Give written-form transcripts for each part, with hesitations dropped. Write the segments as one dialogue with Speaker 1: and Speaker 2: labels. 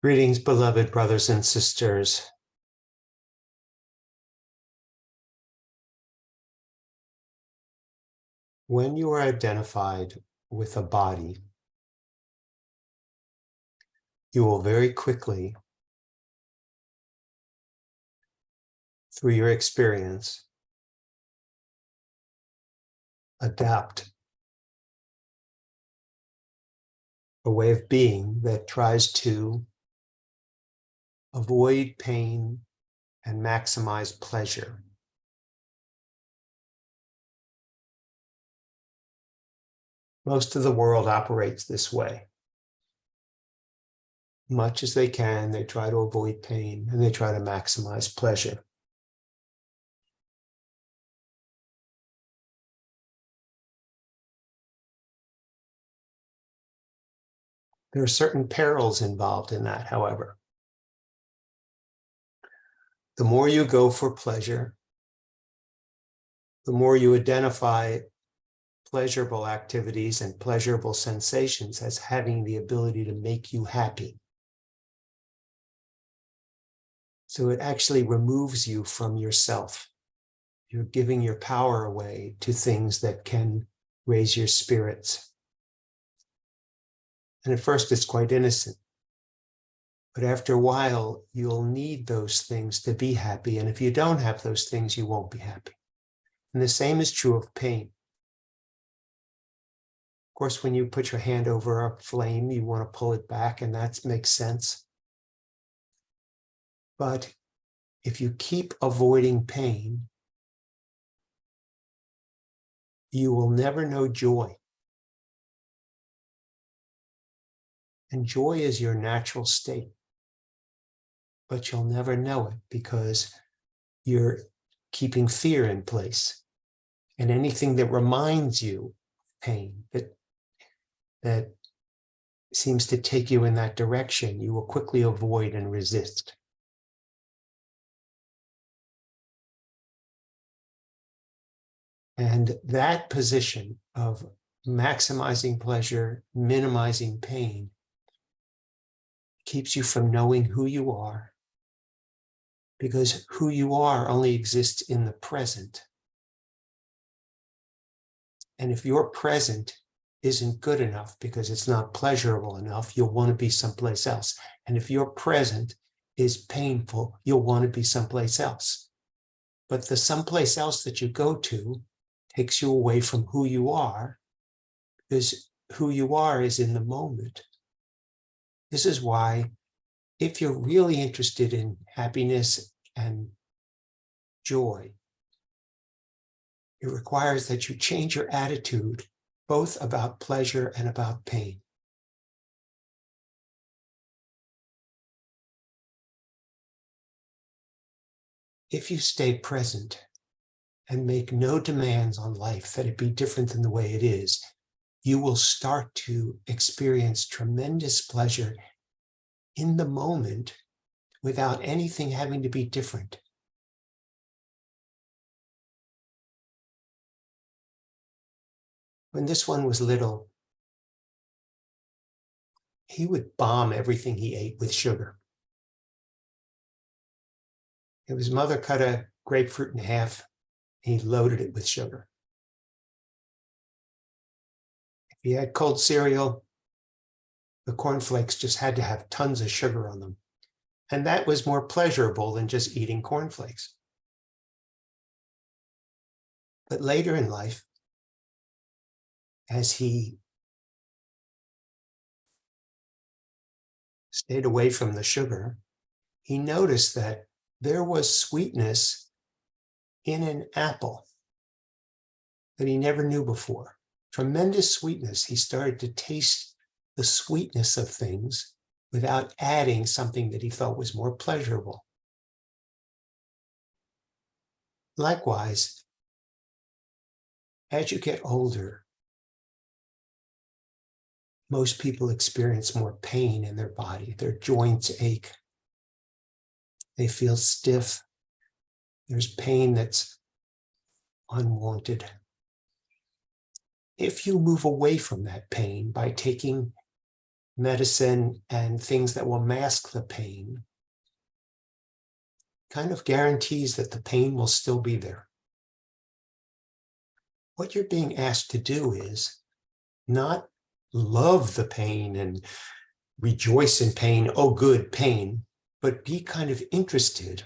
Speaker 1: Greetings, beloved brothers and sisters. When you are identified with a body, you will very quickly, through your experience, adapt a way of being that tries to avoid pain and maximize pleasure. Most of the world operates this way. Much as they can, they try to avoid pain and they try to maximize pleasure. There are certain perils involved in that, however. The more you go for pleasure, the more you identify pleasurable activities and pleasurable sensations as having the ability to make you happy. So it actually removes you from yourself. You're giving your power away to things that can raise your spirits. And at first it's quite innocent. But after a while, you'll need those things to be happy. And if you don't have those things, you won't be happy. And the same is true of pain. Of course, when you put your hand over a flame, you want to pull it back, and that makes sense. But if you keep avoiding pain, you will never know joy. And joy is your natural state. But you'll never know it because you're keeping fear in place. And anything that reminds you of pain, that seems to take you in that direction, you will quickly avoid and resist. And that position of maximizing pleasure, minimizing pain, keeps you from knowing who you are, because who you are only exists in the present. And if your present isn't good enough because it's not pleasurable enough, you'll want to be someplace else. And if your present is painful, you'll want to be someplace else. But the someplace else that you go to takes you away from who you are, because who you are is in the moment. This is why, if you're really interested in happiness and joy, it requires that you change your attitude, both about pleasure and about pain. If you stay present and make no demands on life that it be different than the way it is, you will start to experience tremendous pleasure in the moment without anything having to be different. When this one was little, he would bomb everything he ate with sugar. If his mother cut a grapefruit in half, he loaded it with sugar. If he had cold cereal, the cornflakes just had to have tons of sugar on them. And that was more pleasurable than just eating cornflakes. But later in life, as he stayed away from the sugar, he noticed that there was sweetness in an apple that he never knew before. Tremendous sweetness. He started to taste the sweetness of things without adding something that he felt was more pleasurable. Likewise, as you get older, most people experience more pain in their body. Their joints ache. They feel stiff. There's pain that's unwanted. If you move away from that pain by taking medicine and things that will mask the pain kind of guarantees that the pain will still be there. What you're being asked to do is not love the pain and rejoice in pain, oh, good pain, but be kind of interested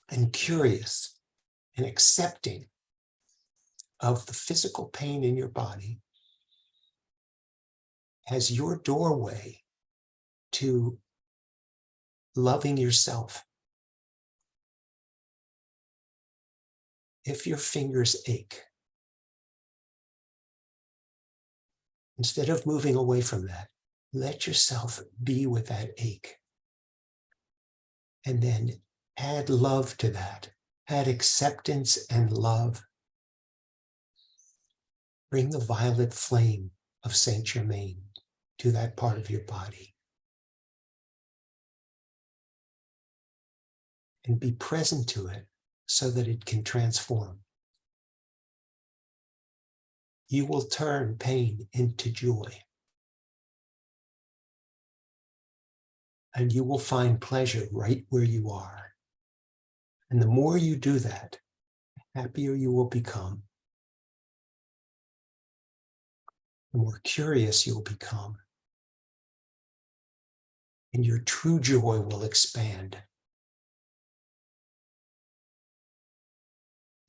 Speaker 1: and curious and accepting of the physical pain in your body as your doorway to loving yourself. If your fingers ache, instead of moving away from that, let yourself be with that ache. And then add love to that. Add acceptance and love. Bring the violet flame of Saint Germain to that part of your body. And be present to it so that it can transform. You will turn pain into joy. And you will find pleasure right where you are. And the more you do that, the happier you will become. The more curious you'll become. And your true joy will expand.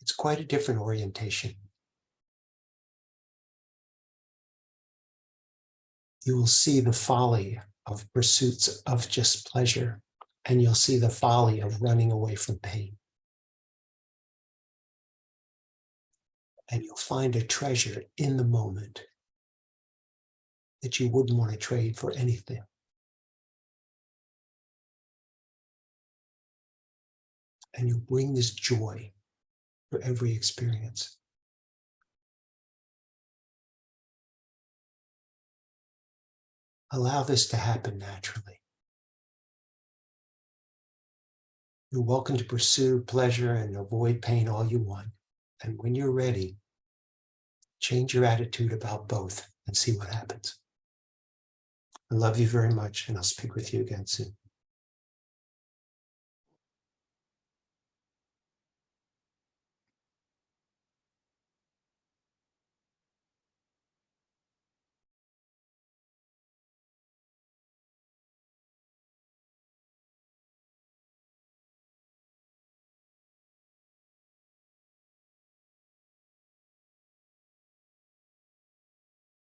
Speaker 1: It's quite a different orientation. You will see the folly of pursuits of just pleasure, and you'll see the folly of running away from pain. And you'll find a treasure in the moment that you wouldn't want to trade for anything. And you'll bring this joy for every experience. Allow this to happen naturally. You're welcome to pursue pleasure and avoid pain all you want. And when you're ready, change your attitude about both and see what happens. I love you very much, and I'll speak with you again soon.